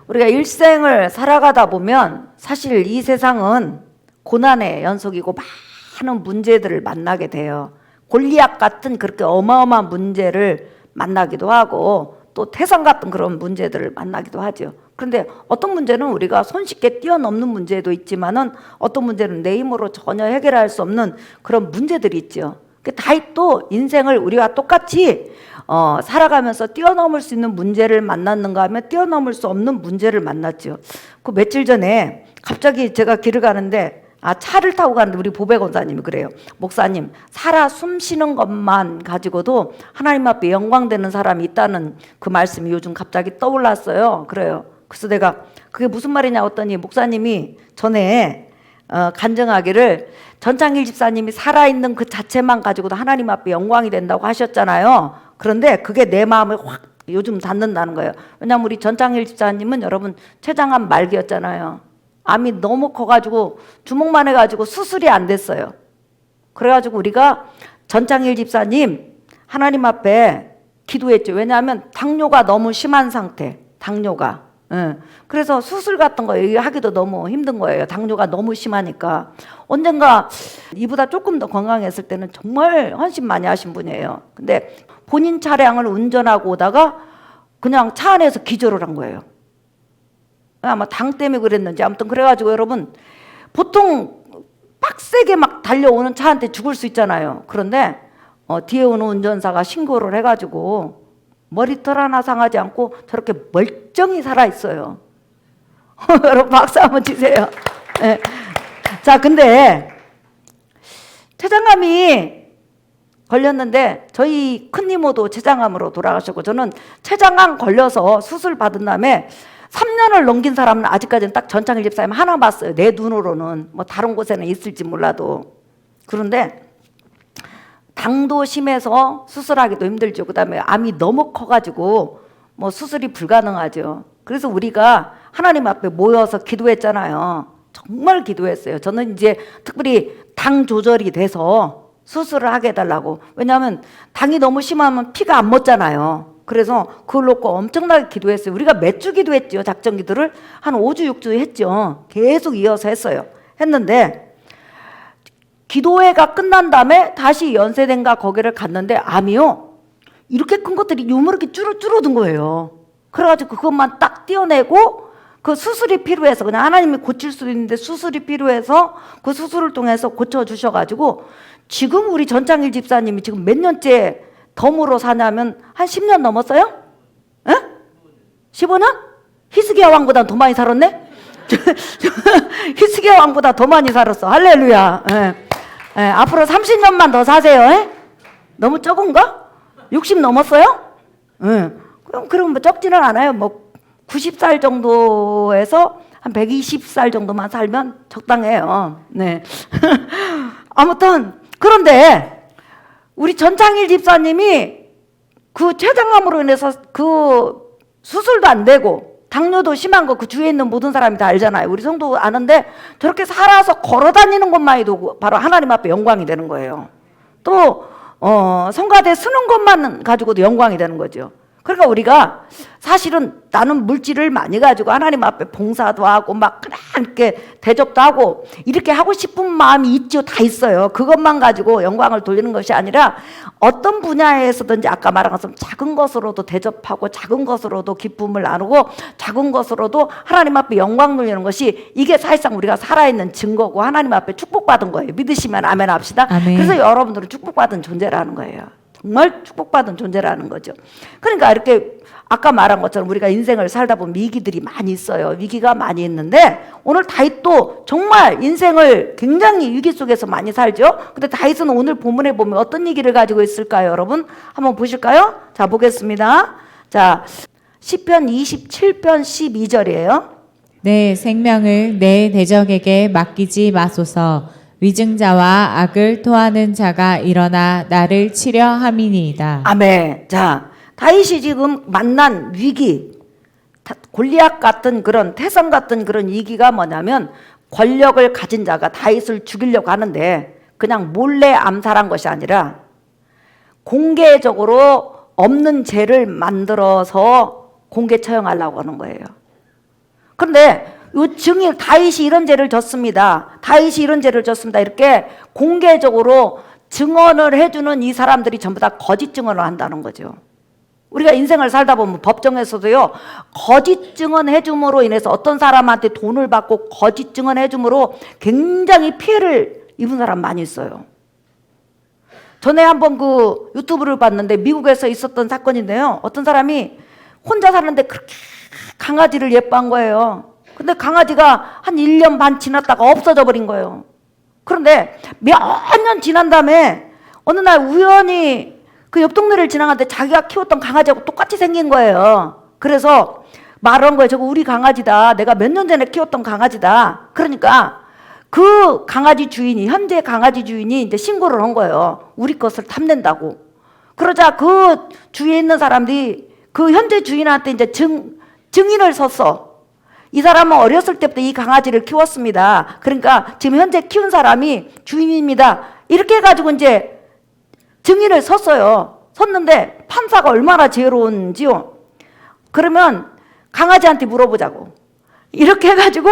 우리가 일생을 살아가다 보면 사실 이 세상은 고난의 연속이고 많은 문제들을 만나게 돼요. 골리앗 같은 그렇게 어마어마한 문제를 만나기도 하고 또 태산 같은 그런 문제들을 만나기도 하죠. 그런데 어떤 문제는 우리가 손쉽게 뛰어넘는 문제도 있지만은 어떤 문제는 내 힘으로 전혀 해결할 수 없는 그런 문제들이 있죠. 다윗도 인생을 우리와 똑같이 살아가면서 뛰어넘을 수 있는 문제를 만났는가 하면 뛰어넘을 수 없는 문제를 만났죠. 그 며칠 전에 갑자기 제가 길을 가는데 차를 타고 가는데 우리 보배 권사님이 그래요. 목사님, 살아 숨 쉬는 것만 가지고도 하나님 앞에 영광되는 사람이 있다는 그 말씀이 요즘 갑자기 떠올랐어요. 그래요. 그래서 내가 그게 무슨 말이냐 했더니 목사님이 전에 간증하기를 전창일 집사님이 살아있는 그 자체만 가지고도 하나님 앞에 영광이 된다고 하셨잖아요. 그런데 그게 내 마음을 확 요즘 닿는다는 거예요. 왜냐하면 우리 전창일 집사님은 여러분 췌장암 말기였잖아요. 암이 너무 커가지고 주먹만 해가지고 수술이 안 됐어요. 그래가지고 우리가 전창일 집사님 하나님 앞에 기도했죠. 왜냐하면 당뇨가 너무 심한 상태, 당뇨가. 그래서 수술 같은 거 하기도 너무 힘든 거예요. 당뇨가 너무 심하니까. 언젠가 이보다 조금 더 건강했을 때는 정말 헌신 많이 하신 분이에요. 근데 본인 차량을 운전하고 오다가 그냥 차 안에서 기절을 한 거예요. 아마 당 때문에 그랬는지 아무튼 그래가지고 여러분 보통 빡세게 막 달려오는 차한테 죽을 수 있잖아요. 그런데 뒤에 오는 운전사가 신고를 해가지고 머리털 하나 상하지 않고 저렇게 멀쩡히 살아있어요. 여러분 박수 한번 치세요. 네. 자, 근데 췌장암이 걸렸는데 저희 큰 이모도 췌장암으로 돌아가셨고 저는 췌장암 걸려서 수술 받은 다음에 3년을 넘긴 사람은 아직까지는 딱 전창일 집사님 하나 봤어요. 내 눈으로는. 뭐 다른 곳에는 있을지 몰라도. 그런데 당도 심해서 수술하기도 힘들죠. 그 다음에 암이 너무 커가지고 뭐 수술이 불가능하죠. 그래서 우리가 하나님 앞에 모여서 기도했잖아요. 정말 기도했어요. 저는 이제 특별히 당 조절이 돼서 수술을 하게 해달라고. 왜냐하면 당이 너무 심하면 피가 안 멎잖아요. 그래서 그걸 놓고 엄청나게 기도했어요. 우리가 몇 주 기도했죠. 작전 기도를 한 5주 6주 했죠. 계속 이어서 했어요. 했는데 기도회가 끝난 다음에 다시 연세대인가 거기를 갔는데 암이요 이렇게 큰 것들이 요렇게 줄어든 거예요. 그래가지고 그것만 딱 떼어내고 그 수술이 필요해서 그냥 하나님이 고칠 수도 있는데 수술이 필요해서 그 수술을 통해서 고쳐주셔가지고 지금 우리 전창일 집사님이 지금 몇 년째 덤으로 사냐면 한 10년 넘었어요? 에? 15년? 히스기야 왕보다 더 많이 살았네? 히스기야 왕보다 더 많이 살았어. 할렐루야. 앞으로 30년만 더 사세요. 너무 적은가? 60 넘었어요? 그럼 뭐 적지는 않아요. 뭐 90살 정도에서 한 120살 정도만 살면 적당해요. 네. 아무튼 그런데 우리 전창일 집사님이 그 췌장암으로 인해서 그 수술도 안 되고 당뇨도 심한 거 그 주위에 있는 모든 사람이 다 알잖아요. 우리 성도 아는데 저렇게 살아서 걸어 다니는 것만 해도 바로 하나님 앞에 영광이 되는 거예요. 또 성가대 쓰는 것만 가지고도 영광이 되는 거죠. 그러니까 우리가 사실은 나는 물질을 많이 가지고 하나님 앞에 봉사도 하고 막 이렇게 대접도 하고 이렇게 하고 싶은 마음이 있죠. 다 있어요. 그것만 가지고 영광을 돌리는 것이 아니라 어떤 분야에서든지 아까 말한 것처럼 작은 것으로도 대접하고 작은 것으로도 기쁨을 나누고 작은 것으로도 하나님 앞에 영광 돌리는 것이 이게 사실상 우리가 살아있는 증거고 하나님 앞에 축복받은 거예요. 믿으시면 아멘 합시다. 아멘. 그래서 여러분들은 축복받은 존재라는 거예요. 정말 축복받은 존재라는 거죠. 그러니까 이렇게 아까 말한 것처럼 우리가 인생을 살다 보면 위기들이 많이 있어요. 위기가 많이 있는데 오늘 다윗도 정말 인생을 굉장히 위기 속에서 많이 살죠. 근데 다윗은 오늘 본문에 보면 어떤 위기를 가지고 있을까요? 여러분 한번 보실까요? 자, 보겠습니다. 자, 시편 27편 12절이에요. 내 생명을 내 대적에게 맡기지 마소서. 위증자와 악을 토하는 자가 일어나 나를 치려 함이니이다. 아멘. 자, 다윗이 지금 만난 위기, 골리앗 같은 그런 태산 같은 그런 위기가 뭐냐면 권력을 가진 자가 다윗을 죽이려고 하는데 그냥 몰래 암살한 것이 아니라 공개적으로 없는 죄를 만들어서 공개 처형하려고 하는 거예요. 그런데 요 증인 다윗이 이런 죄를 졌습니다. 다윗이 이런 죄를 졌습니다. 이렇게 공개적으로 증언을 해주는 이 사람들이 전부 다 거짓 증언을 한다는 거죠. 우리가 인생을 살다 보면 법정에서도요, 거짓 증언해줌으로 인해서 어떤 사람한테 돈을 받고 거짓 증언해줌으로 굉장히 피해를 입은 사람 많이 있어요. 전에 한번 그 유튜브를 봤는데 미국에서 있었던 사건인데요, 어떤 사람이 혼자 사는데 그렇게 강아지를 예뻐한 거예요. 근데 강아지가 한 1년 반 지났다가 없어져 버린 거예요. 그런데 몇 년 지난 다음에 어느 날 우연히 그 옆 동네를 지나가는데 자기가 키웠던 강아지하고 똑같이 생긴 거예요. 그래서 말한 거예요. 저거 우리 강아지다. 내가 몇 년 전에 키웠던 강아지다. 그러니까 그 강아지 주인이, 현재 강아지 주인이 이제 신고를 한 거예요. 우리 것을 탐낸다고. 그러자 그 주위에 있는 사람들이 그 현재 주인한테 이제 증인을 섰어. 이 사람은 어렸을 때부터 이 강아지를 키웠습니다. 그러니까 지금 현재 키운 사람이 주인입니다. 이렇게 해가지고 이제 증인을 섰어요. 섰는데 판사가 얼마나 지혜로운지요. 그러면 강아지한테 물어보자고. 이렇게 해가지고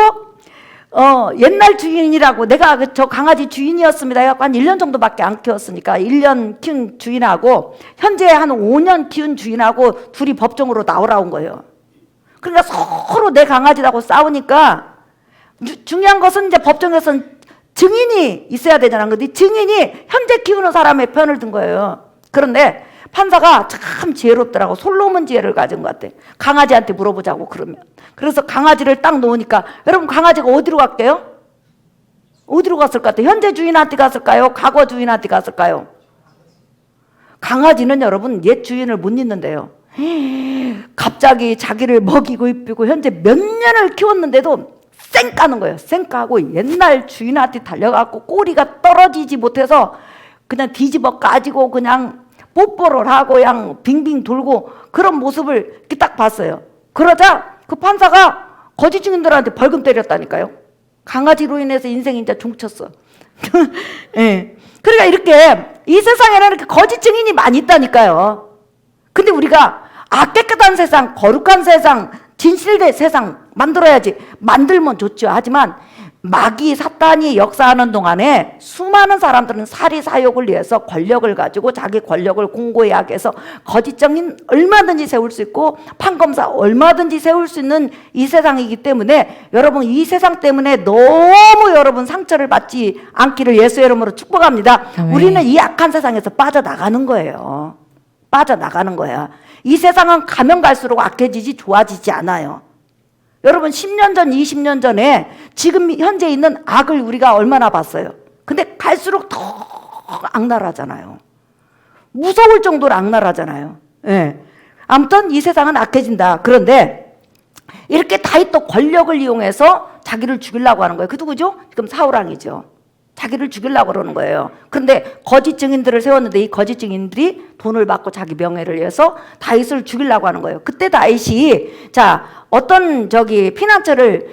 옛날 주인이라고, 내가 저 강아지 주인이었습니다. 해갖고 한 1년 정도밖에 안 키웠으니까 1년 키운 주인하고 현재 한 5년 키운 주인하고 둘이 법정으로 나오라온 거예요. 그러니까 서로 내 강아지라고 싸우니까 중요한 것은 이제 법정에서는 증인이 있어야 되잖아. 근데 증인이 현재 키우는 사람의 편을 든 거예요. 그런데 판사가 참 지혜롭더라고. 솔로몬 지혜를 가진 것 같아. 강아지한테 물어보자고 그러면. 그래서 강아지를 딱 놓으니까, 여러분 강아지가 어디로 갈게요? 어디로 갔을 것 같아요? 현재 주인한테 갔을까요? 과거 주인한테 갔을까요? 강아지는 여러분 옛 주인을 못 잊는데요. 갑자기 자기를 먹이고 입히고 현재 몇 년을 키웠는데도 쌩 까는 거예요. 쌩 까고 옛날 주인한테 달려가고 꼬리가 떨어지지 못해서 그냥 뒤집어 까지고 그냥 뽀뽀를 하고 그냥 빙빙 돌고 그런 모습을 이렇게 딱 봤어요. 그러자 그 판사가 거짓 증인들한테 벌금 때렸다니까요. 강아지로 인해서 인생이 이제 종쳤어. 예. 그러니까 이렇게 이 세상에는 이렇게 거짓 증인이 많이 있다니까요. 근데 우리가 깨끗한 세상, 거룩한 세상, 진실된 세상 만들어야지. 만들면 좋죠. 하지만 마귀 사탄이 역사하는 동안에 수많은 사람들은 사리사욕을 위해서 권력을 가지고 자기 권력을 공고히 하게 해서 거짓 증인 얼마든지 세울 수 있고 판검사 얼마든지 세울 수 있는 이 세상이기 때문에 여러분 이 세상 때문에 너무 여러분 상처를 받지 않기를 예수의 이름으로 축복합니다. 아멘. 우리는 이 악한 세상에서 빠져나가는 거예요. 빠져나가는 거야. 이 세상은 가면 갈수록 악해지지 좋아지지 않아요. 여러분 10년 전, 20년 전에 지금 현재 있는 악을 우리가 얼마나 봤어요. 근데 갈수록 더 악랄하잖아요. 무서울 정도로 악랄하잖아요. 예. 아무튼 이 세상은 악해진다. 그런데 이렇게 다윗도 권력을 이용해서 자기를 죽이려고 하는 거예요. 그 누구죠? 지금 사울왕이죠. 자기를 죽이려고 그러는 거예요. 그런데 거짓 증인들을 세웠는데 이 거짓 증인들이 돈을 받고 자기 명예를 위해서 다윗을 죽이려고 하는 거예요. 그때 다윗이 어떤 피난처를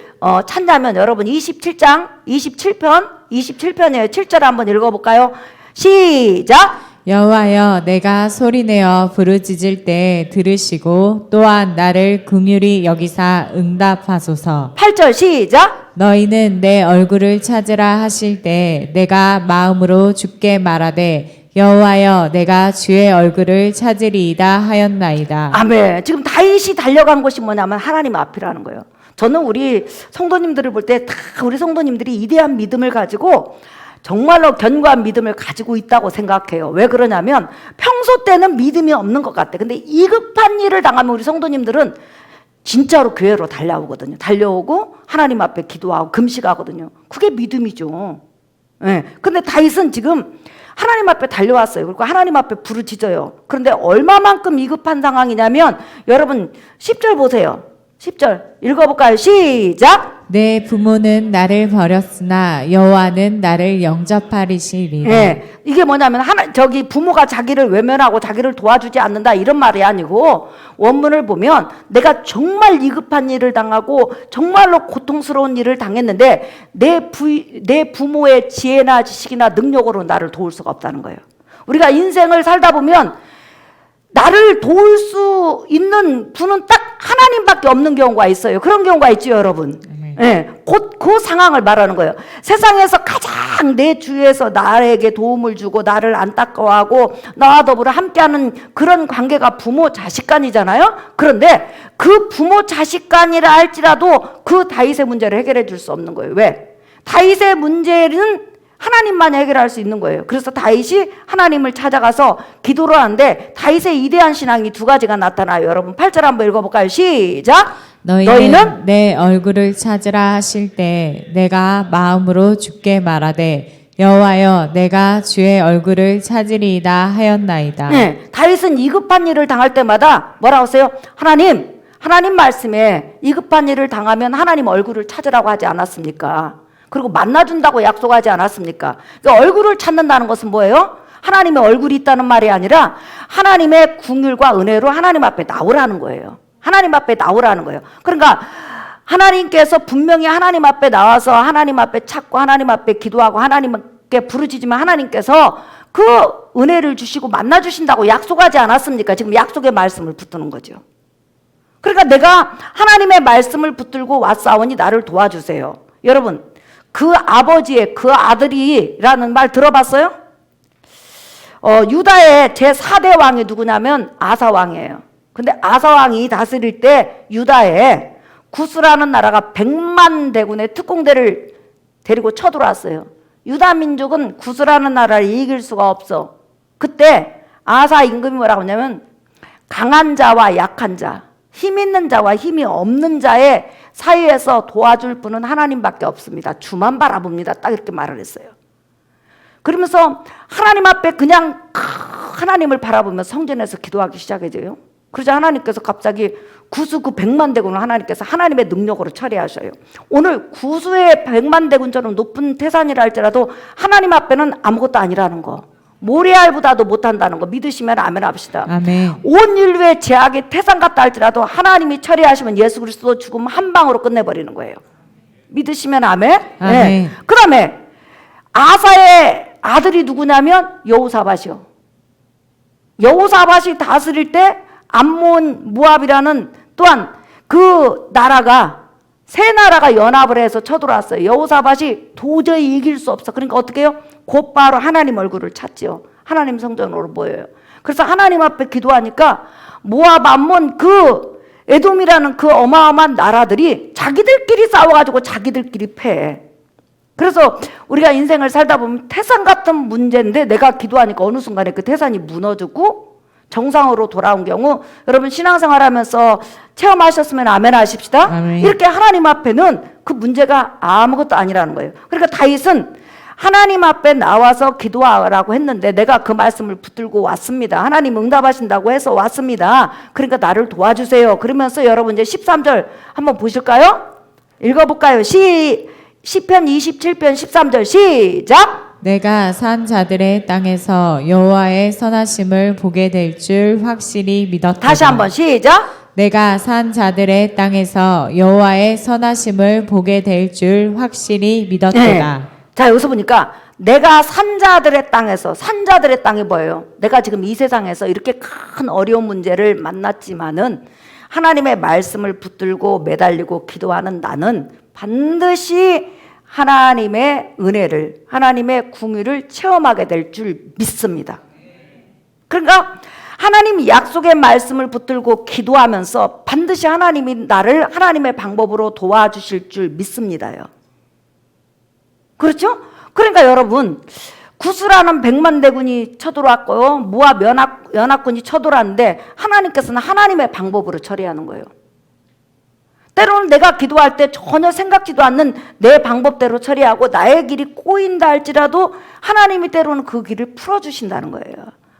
찾냐면 여러분 27장 27편이에요. 7절 한번 읽어볼까요? 시작. 여호와여, 내가 소리내어 부르짖을 때 들으시고 또한 나를 긍휼히 여기사 응답하소서. 8절 시작. 너희는 내 얼굴을 찾으라 하실 때 내가 마음으로 주께 말하되 여호와여, 내가 주의 얼굴을 찾으리이다 하였나이다. 아멘. 지금 다윗이 달려간 곳이 뭐냐면 하나님 앞이라는 거예요. 저는 우리 성도님들을 볼 때 다 우리 성도님들이 이대한 믿음을 가지고 정말로 견고한 믿음을 가지고 있다고 생각해요. 왜 그러냐면 평소 때는 믿음이 없는 것 같아. 근데 이급한 일을 당하면 우리 성도님들은 진짜로 교회로 달려오거든요. 달려오고 하나님 앞에 기도하고 금식하거든요. 그게 믿음이죠. 네. 근데 다윗은 지금 하나님 앞에 달려왔어요. 그리고 하나님 앞에 부르짖어요. 그런데 얼마만큼 이급한 상황이냐면 여러분 10절 보세요. 10절 읽어볼까요? 시작. 내 부모는 나를 버렸으나 여호와는 나를 영접하리시리라. 네, 이게 뭐냐면 부모가 자기를 외면하고 자기를 도와주지 않는다 이런 말이 아니고 원문을 보면 내가 정말 이급한 일을 당하고 정말로 고통스러운 일을 당했는데 내 부모의 지혜나 지식이나 능력으로 나를 도울 수가 없다는 거예요. 우리가 인생을 살다 보면 나를 도울 수 있는 분은 딱 하나님밖에 없는 경우가 있어요. 그런 경우가 있죠, 여러분. 예, 곧 그 상황을 말하는 거예요. 세상에서 가장 내 주위에서 나에게 도움을 주고 나를 안타까워하고 나와 더불어 함께하는 그런 관계가 부모 자식 간이잖아요. 그런데 그 부모 자식 간이라 할지라도 그 다윗의 문제를 해결해 줄 수 없는 거예요. 왜? 다윗의 문제는 하나님만이 해결할 수 있는 거예요. 그래서 다윗이 하나님을 찾아가서 기도를 하는데 다윗의 이대한 신앙이 두 가지가 나타나요. 여러분 8절 한번 읽어볼까요? 시작. 너희는 내 얼굴을 찾으라 하실 때 내가 마음으로 주께 말하되 여호와여 내가 주의 얼굴을 찾으리이다 하였나이다. 네, 다윗은 이급한 일을 당할 때마다 뭐라고 하세요? 하나님 말씀에 이급한 일을 당하면 하나님 얼굴을 찾으라고 하지 않았습니까? 그리고 만나준다고 약속하지 않았습니까? 그러니까 얼굴을 찾는다는 것은 뭐예요? 하나님의 얼굴이 있다는 말이 아니라 하나님의 긍휼과 은혜로 하나님 앞에 나오라는 거예요. 하나님 앞에 나오라는 거예요. 그러니까 하나님께서 분명히 하나님 앞에 나와서 하나님 앞에 찾고 하나님 앞에 기도하고 하나님께 부르짖으면 하나님께서 그 은혜를 주시고 만나주신다고 약속하지 않았습니까? 지금 약속의 말씀을 붙드는 거죠. 그러니까 내가 하나님의 말씀을 붙들고 왔사오니 나를 도와주세요. 여러분 그 아버지의 그 아들이라는 말 들어봤어요? 유다의 제4대 왕이 누구냐면 아사 왕이에요. 근데 아사 왕이 다스릴 때 유다에 구스라는 나라가 100만 대군의 특공대를 데리고 쳐들어왔어요. 유다 민족은 구스라는 나라를 이길 수가 없어. 그때 아사 임금이 뭐라고 하냐면 강한 자와 약한 자, 힘 있는 자와 힘이 없는 자의 사이에서 도와줄 분은 하나님밖에 없습니다. 주만 바라봅니다. 딱 이렇게 말을 했어요. 그러면서 하나님 앞에 그냥 하나님을 바라보며 성전에서 기도하기 시작해져요. 그러자 하나님께서 갑자기 구수 그 100만 대군을 하나님께서 하나님의 능력으로 처리하셔요. 오늘 구수의 100만 대군처럼 높은 태산이라 할지라도 하나님 앞에는 아무것도 아니라는 거. 모레알보다도 못한다는 거 믿으시면 아멘 합시다. 아멘. 온 인류의 제약이 태산 같다 할지라도 하나님이 처리하시면 예수 그리스도 죽음 한 방으로 끝내버리는 거예요. 믿으시면 아멘. 아멘. 네. 그 다음에 아사의 아들이 누구냐면 여호사밧이요. 여호사밧이 다스릴 때 암몬 모압이라는 또한 그 나라가 세 나라가 연합을 해서 쳐들어왔어요. 여호사밧이 도저히 이길 수 없어. 그러니까 어떻게 해요? 곧바로 하나님 얼굴을 찾지요. 하나님 성전으로 모여요. 그래서 하나님 앞에 기도하니까 모압, 암몬, 그 에돔이라는 그 어마어마한 나라들이 자기들끼리 싸워가지고 자기들끼리 패해. 그래서 우리가 인생을 살다 보면 태산 같은 문제인데 내가 기도하니까 어느 순간에 그 태산이 무너지고 정상으로 돌아온 경우 여러분 신앙생활 하면서 체험하셨으면 아멘 하십시다. 아멘. 이렇게 하나님 앞에는 그 문제가 아무것도 아니라는 거예요. 그러니까 다윗은 하나님 앞에 나와서 기도하라고 했는데 내가 그 말씀을 붙들고 왔습니다. 하나님 응답하신다고 해서 왔습니다. 그러니까 나를 도와주세요. 그러면서 여러분 이제 13절 한번 보실까요? 읽어볼까요? 시편 27편 13절 시작. 내가 산 자들의 땅에서 여호와의 선하심을 보게 될 줄 확실히 믿었다. 다시 한번 시작. 내가 산 자들의 땅에서 여호와의 선하심을 보게 될 줄 확실히 믿었다. 네. 자 여기서 보니까 내가 산 자들의 땅에서 산 자들의 땅이 뭐예요? 내가 지금 이 세상에서 이렇게 큰 어려운 문제를 만났지만은 하나님의 말씀을 붙들고 매달리고 기도하는 나는 반드시 하나님의 은혜를 하나님의 궁유를 체험하게 될 줄 믿습니다. 그러니까 하나님 약속의 말씀을 붙들고 기도하면서 반드시 하나님이 나를 하나님의 방법으로 도와주실 줄 믿습니다요. 그렇죠? 그러니까 여러분 구스라는 100만 대군이 쳐들어왔고요. 모압 연합군이 쳐들어왔는데 하나님께서는 하나님의 방법으로 처리하는 거예요. 때로는 내가 기도할 때 전혀 생각지도 않는 내 방법대로 처리하고 나의 길이 꼬인다 할지라도 하나님이 때로는 그 길을 풀어주신다는 거예요.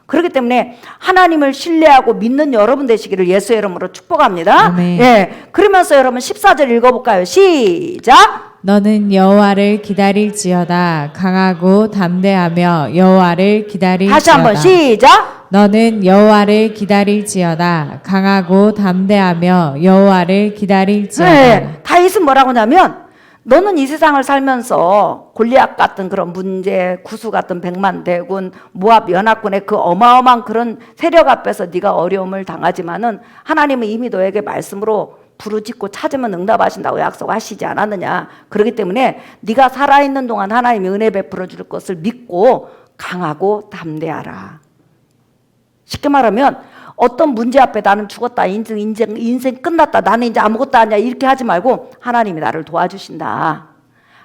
그렇기 때문에 하나님을 신뢰하고 믿는 여러분 되시기를 예수의 이름으로 축복합니다. 아멘. 예, 그러면서 여러분 14절 읽어볼까요? 시작. 너는 여호와를 기다릴지어다. 강하고 담대하며 여호와를 기다릴지어다. 다시 한번 시작. 너는 여호와를 기다릴지어다. 강하고 담대하며 여호와를 기다릴지어다. 네, 다윗은 뭐라고 하냐면 너는 이 세상을 살면서 골리앗 같은 그런 문제, 구수 같은 100만 대군, 모압 연합군의 그 어마어마한 그런 세력 앞에서 네가 어려움을 당하지만은 하나님은 이미 너에게 말씀으로 부르짖고 찾으면 응답하신다고 약속하시지 않았느냐. 그렇기 때문에 네가 살아있는 동안 하나님이 은혜 베풀어 줄 것을 믿고 강하고 담대하라. 쉽게 말하면 어떤 문제 앞에 나는 죽었다, 인생 끝났다, 나는 이제 아무것도 아니야 이렇게 하지 말고 하나님이 나를 도와주신다.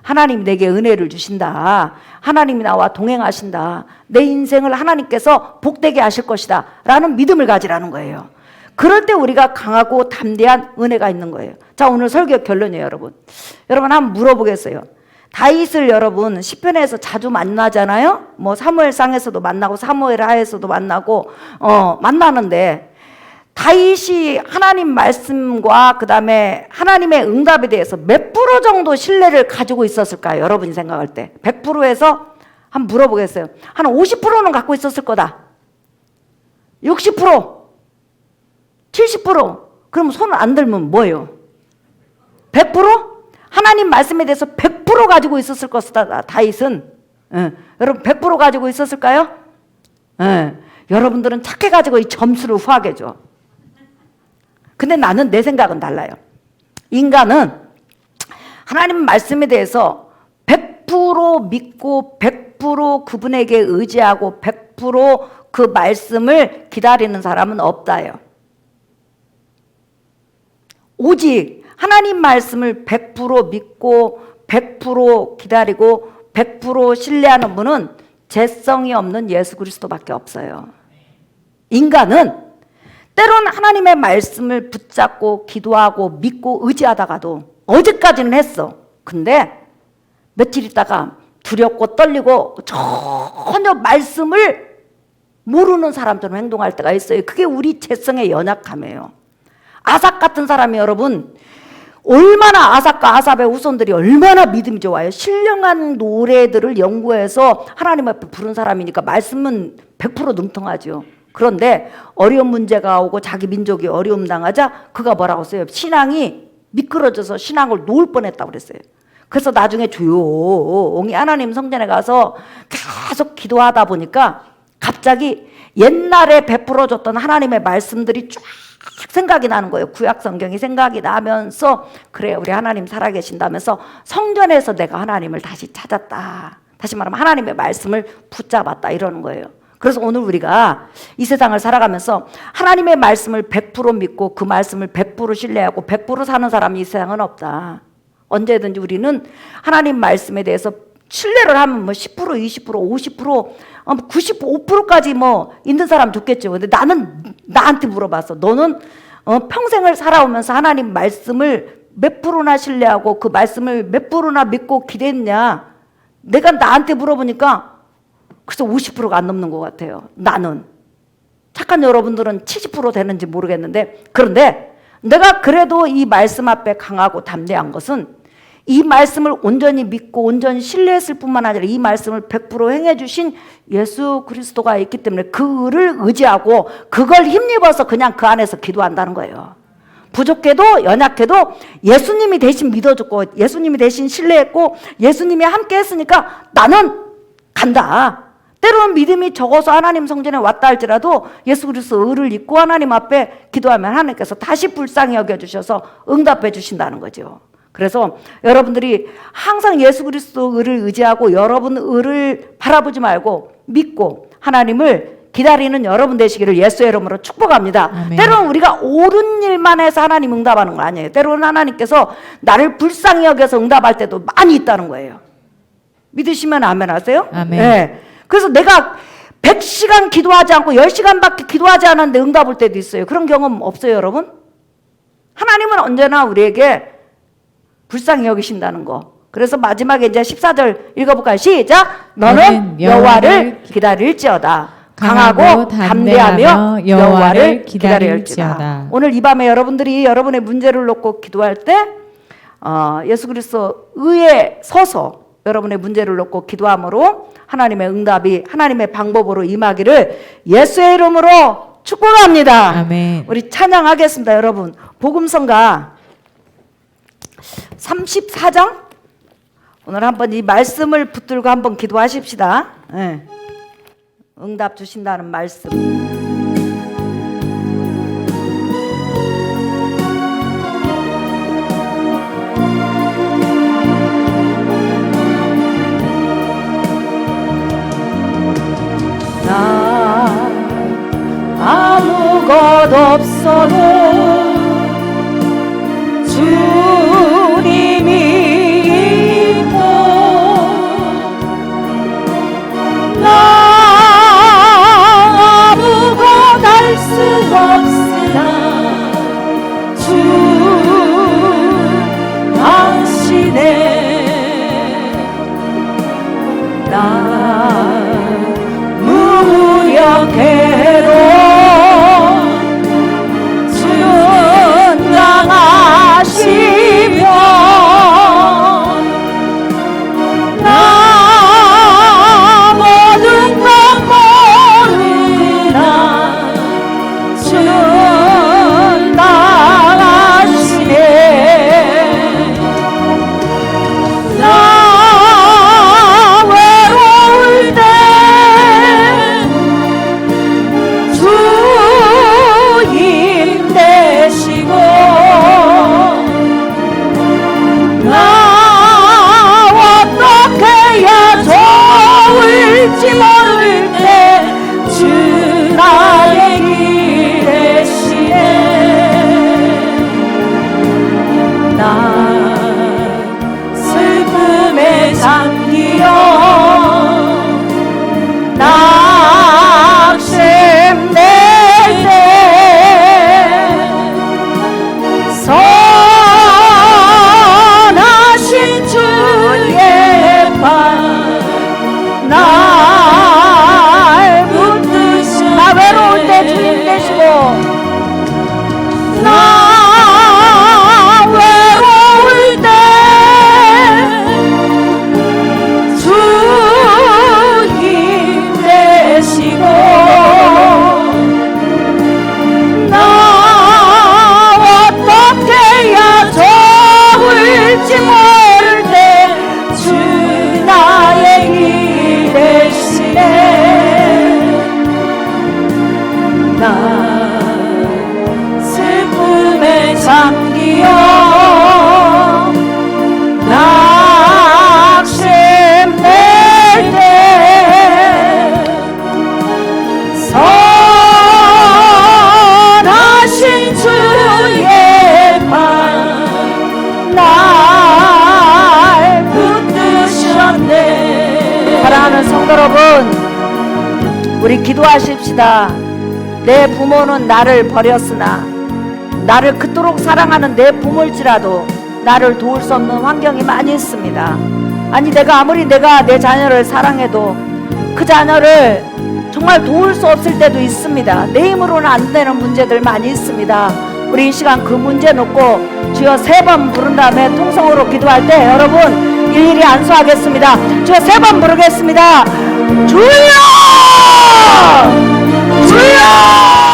하나님이 내게 은혜를 주신다. 하나님이 나와 동행하신다. 내 인생을 하나님께서 복되게 하실 것이다 라는 믿음을 가지라는 거예요. 그럴 때 우리가 강하고 담대한 은혜가 있는 거예요. 자, 오늘 설교 결론이에요, 여러분. 여러분 한번 물어보겠어요. 다윗을 여러분 시편에서 자주 만나잖아요. 뭐 사무엘상에서도 만나고 사무엘하에서도 만나고 만나는데 다윗이 하나님 말씀과 그 다음에 하나님의 응답에 대해서 몇 프로 정도 신뢰를 가지고 있었을까요? 여러분이 생각할 때 100%에서 한번 물어보겠어요. 한 50%는 갖고 있었을 거다. 60%, 70%. 그럼 손을 안 들면 뭐예요? 100%? 하나님 말씀에 대해서 100% 가지고 있었을 것이다. 다윗은. 여러분 100% 가지고 있었을까요? 여러분들은 착해가지고 이 점수를 후하게 줘. 근데 나는 내 생각은 달라요. 인간은 하나님 말씀에 대해서 100% 믿고 100% 그분에게 의지하고 100% 그 말씀을 기다리는 사람은 없다요. 오직 하나님 말씀을 100% 믿고 100% 기다리고 100% 신뢰하는 분은 재성이 없는 예수 그리스도밖에 없어요. 인간은 때론 하나님의 말씀을 붙잡고 기도하고 믿고 의지하다가도 어제까지는 했어. 근데 며칠 있다가 두렵고 떨리고 전혀 말씀을 모르는 사람처럼 행동할 때가 있어요. 그게 우리 재성의 연약함이에요. 아삽 같은 사람이 여러분 얼마나 아삽과 아삽의 후손들이 얼마나 믿음이 좋아요. 신령한 노래들을 연구해서 하나님 앞에 부른 사람이니까 말씀은 100% 능통하죠. 그런데 어려운 문제가 오고 자기 민족이 어려움 당하자 그가 뭐라고 써요? 신앙이 미끄러져서 신앙을 놓을 뻔했다고 그랬어요. 그래서 나중에 조용히 하나님 성전에 가서 계속 기도하다 보니까 갑자기 옛날에 베풀어줬던 하나님의 말씀들이 쫙 생각이 나는 거예요. 구약 성경이 생각이 나면서 그래 우리 하나님 살아계신다면서 성전에서 내가 하나님을 다시 찾았다. 다시 말하면 하나님의 말씀을 붙잡았다 이러는 거예요. 그래서 오늘 우리가 이 세상을 살아가면서 하나님의 말씀을 100% 믿고 그 말씀을 100% 신뢰하고 100% 사는 사람이 이 세상은 없다. 언제든지 우리는 하나님 말씀에 대해서 신뢰를 하면 뭐 10%, 20%, 50%, 95%까지 뭐 있는 사람 좋겠죠. 근데 나는 나한테 물어봤어. 너는 평생을 살아오면서 하나님 말씀을 몇 프로나 신뢰하고 그 말씀을 몇 프로나 믿고 기대했냐? 내가 나한테 물어보니까 그래서 50%가 안 넘는 것 같아요. 나는. 착한 여러분들은 70% 되는지 모르겠는데 그런데 내가 그래도 이 말씀 앞에 강하고 담대한 것은 이 말씀을 온전히 믿고 온전히 신뢰했을 뿐만 아니라 이 말씀을 100% 행해 주신 예수 그리스도가 있기 때문에 그를 의지하고 그걸 힘입어서 그냥 그 안에서 기도한다는 거예요. 부족해도 연약해도 예수님이 대신 믿어줬고 예수님이 대신 신뢰했고 예수님이 함께 했으니까 나는 간다. 때로는 믿음이 적어서 하나님 성전에 왔다 할지라도 예수 그리스도 의를 잊고 하나님 앞에 기도하면 하나님께서 다시 불쌍히 여겨주셔서 응답해 주신다는 거죠. 그래서 여러분들이 항상 예수 그리스도 의를 의지하고 여러분 의를 바라보지 말고 믿고 하나님을 기다리는 여러분 되시기를 예수의 이름으로 축복합니다. 아멘. 때로는 우리가 옳은 일만 해서 하나님 응답하는 건 아니에요. 때로는 하나님께서 나를 불쌍히 여겨서 응답할 때도 많이 있다는 거예요. 믿으시면 아멘 하세요? 아멘. 네. 그래서 내가 100시간 기도하지 않고 10시간밖에 기도하지 않았는데 응답 올 때도 있어요. 그런 경험 없어요, 여러분? 하나님은 언제나 우리에게 불쌍히 여기신다는 거. 그래서 마지막에 이제 14절 읽어볼까요? 시작! 너는 여호와를 기다릴지어다. 강하고 담대하며 여호와를 기다릴지어다. 오늘 이 밤에 여러분들이 여러분의 문제를 놓고 기도할 때 예수 그리스도 의에 서서 여러분의 문제를 놓고 기도함으로 하나님의 응답이 하나님의 방법으로 임하기를 예수의 이름으로 축복합니다. 아멘. 우리 찬양하겠습니다. 여러분 복음성가 34장 오늘 한번 이 말씀을 붙들고 한번 기도하십시다. 예. 응답 주신다는 말씀. 나 아무것 없어도 주님이 있고 나 아무것 할 수 없으나 주 당신의 나 무력해도 준강하시며 나 모든 것 모르나 준강하시네 나 외로울 때 힘내시고 나 어떻게 해야 좋을지 모를 때 주 나의 길 대시네 나 슬픔에 잠기어 낙심될 때 선하신 주의 발 날 붙드시네 나 외로울 때 주님 되시고 나 외로울 때 주 힘내시고 나 어떻게 해야 좋을지 모를 때 주 나의 길 대시네 나 슬픔에 잠기어 낙심될 때 선하신 주의 발 날 붙드셨네 사랑하는 성도 여러분 우리 기도하십시다. 내 부모는 나를 버렸으나 나를 그토록 사랑하는 내 부모일지라도 나를 도울 수 없는 환경이 많이 있습니다. 아니 내가 아무리 내가 내 자녀를 사랑해도 그 자녀를 정말 도울 수 없을 때도 있습니다. 내 힘으로는 안 되는 문제들 많이 있습니다. 우리 이 시간 그 문제 놓고 주여 3번 부른 다음에 통성으로 기도할 때 여러분 일일이 안수하겠습니다. 주여 3번 부르겠습니다. 주여! 주여!